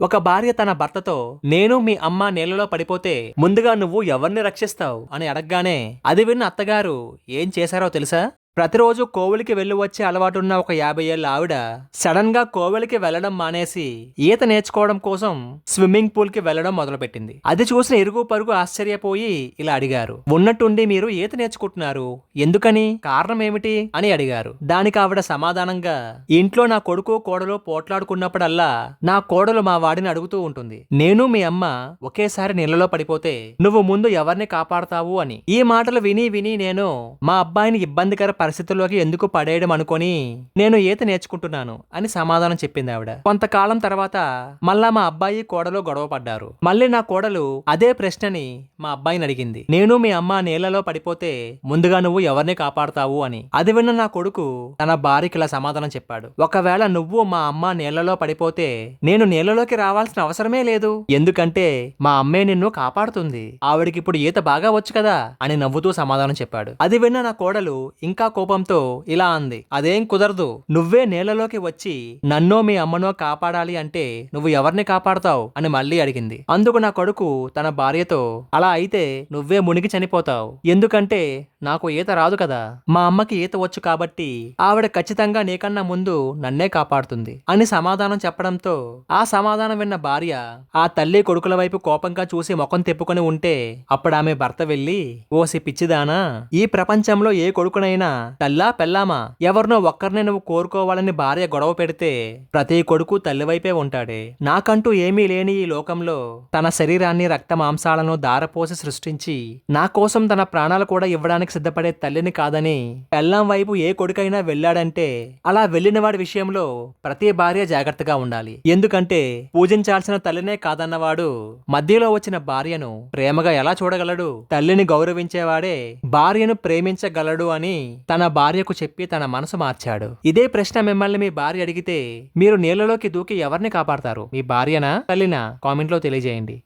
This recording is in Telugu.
ఒక భార్య తన భర్తతో నేను మీ అమ్మ నీళ్లలో పడిపోతే ముందుగా నువ్వు ఎవరిని రక్షిస్తావు అని అడగగానే అది విన్న అత్తగారు ఏం చేశారో తెలుసా? ప్రతిరోజు కోవిలికి వెళ్లి వచ్చే అలవాటున్న ఒక 50 ఏళ్ల ఆవిడ సడన్ గా కోవిలికి వెళ్లడం మానేసి ఈత నేర్చుకోవడం కోసం స్విమ్మింగ్ పూల్ కి వెళ్లడం మొదలుపెట్టింది. అది చూసిన ఇరుగు పరుగు ఆశ్చర్యపోయి ఇలా అడిగారు, ఉన్నట్టుండి మీరు ఈత నేర్చుకుంటున్నారు, ఎందుకని, కారణం ఏమిటి అని అడిగారు. దానికి ఆవిడ సమాధానంగా, ఇంట్లో నా కొడుకు కోడలు పోట్లాడుకున్నప్పుడల్లా నా కోడలు మా వాడిని అడుగుతూ ఉంటుంది, నేను మీ అమ్మ ఒకేసారి నీళ్లలో పడిపోతే నువ్వు ముందు ఎవరిని కాపాడతావు అని. ఈ మాటలు విని విని నేను మా అబ్బాయిని ఇబ్బందికర పరిస్థితుల్లోకి ఎందుకు పడేయడం అనుకొని నేను ఈత నేర్చుకుంటున్నాను అని సమాధానం చెప్పింది ఆవిడ. కొంతకాలం తర్వాత మళ్ళా మా అబ్బాయి కోడలు గొడవ పడ్డారు. మళ్ళీ నా కోడలు అదే ప్రశ్నని మా అబ్బాయిని అడిగింది, నేను మీ అమ్మ నీళ్లలో పడిపోతే ముందుగా నువ్వు ఎవరిని కాపాడతావు అని. అది విన్న నా కొడుకు తన భార్యకి ఇలా సమాధానం చెప్పాడు, ఒకవేళ నువ్వు మా అమ్మ నీళ్లలో పడిపోతే నేను నీళ్లలోకి రావాల్సిన అవసరమే లేదు, ఎందుకంటే మా అమ్మే నిన్ను కాపాడుతుంది, ఆవిడికి ఇప్పుడు ఈత బాగా వచ్చు కదా అని నవ్వుతూ సమాధానం చెప్పాడు. అది విన్న నా కోడలు ఇంకా కోపంతో ఇలా అంది, అదేం కుదరదు, నువ్వే నీళ్లలోకి వచ్చి నన్నో మీ అమ్మనో కాపాడాలి అంటే నువ్వు ఎవరిని కాపాడతావు అని మళ్ళీ అడిగింది. అందుకు నా కొడుకు తన భార్యతో, అలా అయితే నువ్వే మునిగి చనిపోతావు, ఎందుకంటే నాకు ఈత రాదు కదా, మా అమ్మకి ఈత వచ్చు కాబట్టి ఆవిడ ఖచ్చితంగా నీకన్నా ముందు నన్నే కాపాడుతుంది అని సమాధానం చెప్పడంతో ఆ సమాధానం విన్న భార్య ఆ తల్లి కొడుకుల వైపు కోపంగా చూసి ముఖం తిప్పుకొని ఉంటే అప్పుడు ఆమె భర్త వెళ్లి, ఓసి పిచ్చిదానా, ఈ ప్రపంచంలో ఏ కొడుకునైనా తల్లా పెళ్ళామా ఎవరినో ఒక్కరినే నువ్వు కోరుకోవాలని భార్య గొడవ పెడితే ప్రతి కొడుకు తల్లి వైపే ఉంటాడే, నాకంటూ ఏమీ లేని ఈ లోకంలో తన శరీరాన్ని రక్త మాంసాలను దారపోసి సృష్టించి నా కోసం తన ప్రాణాలు కూడా ఇవ్వడానికి సిద్ధపడే తల్లిని కాదని పెళ్ళాం వైపు ఏ కొడుకైనా వెళ్ళాడంటే అలా వెళ్ళిన వాడి విషయంలో ప్రతి భార్య జాగ్రత్తగా ఉండాలి, ఎందుకంటే పూజించాల్సిన తల్లినే కాదన్నవాడు మధ్యలో వచ్చిన భార్యను ప్రేమగా ఎలా చూడగలడు, తల్లిని గౌరవించేవాడే భార్యను ప్రేమించగలడు అని తన భార్యకు చెప్పి తన మనసు మార్చాడు. ఇదే ప్రశ్న మిమ్మల్ని మీ భార్య అడిగితే మీరు నీళ్లలోకి దూకి ఎవరిని కాపాడతారు, మీ భార్యనా తల్లినా? కామెంట్లో తెలియజేయండి.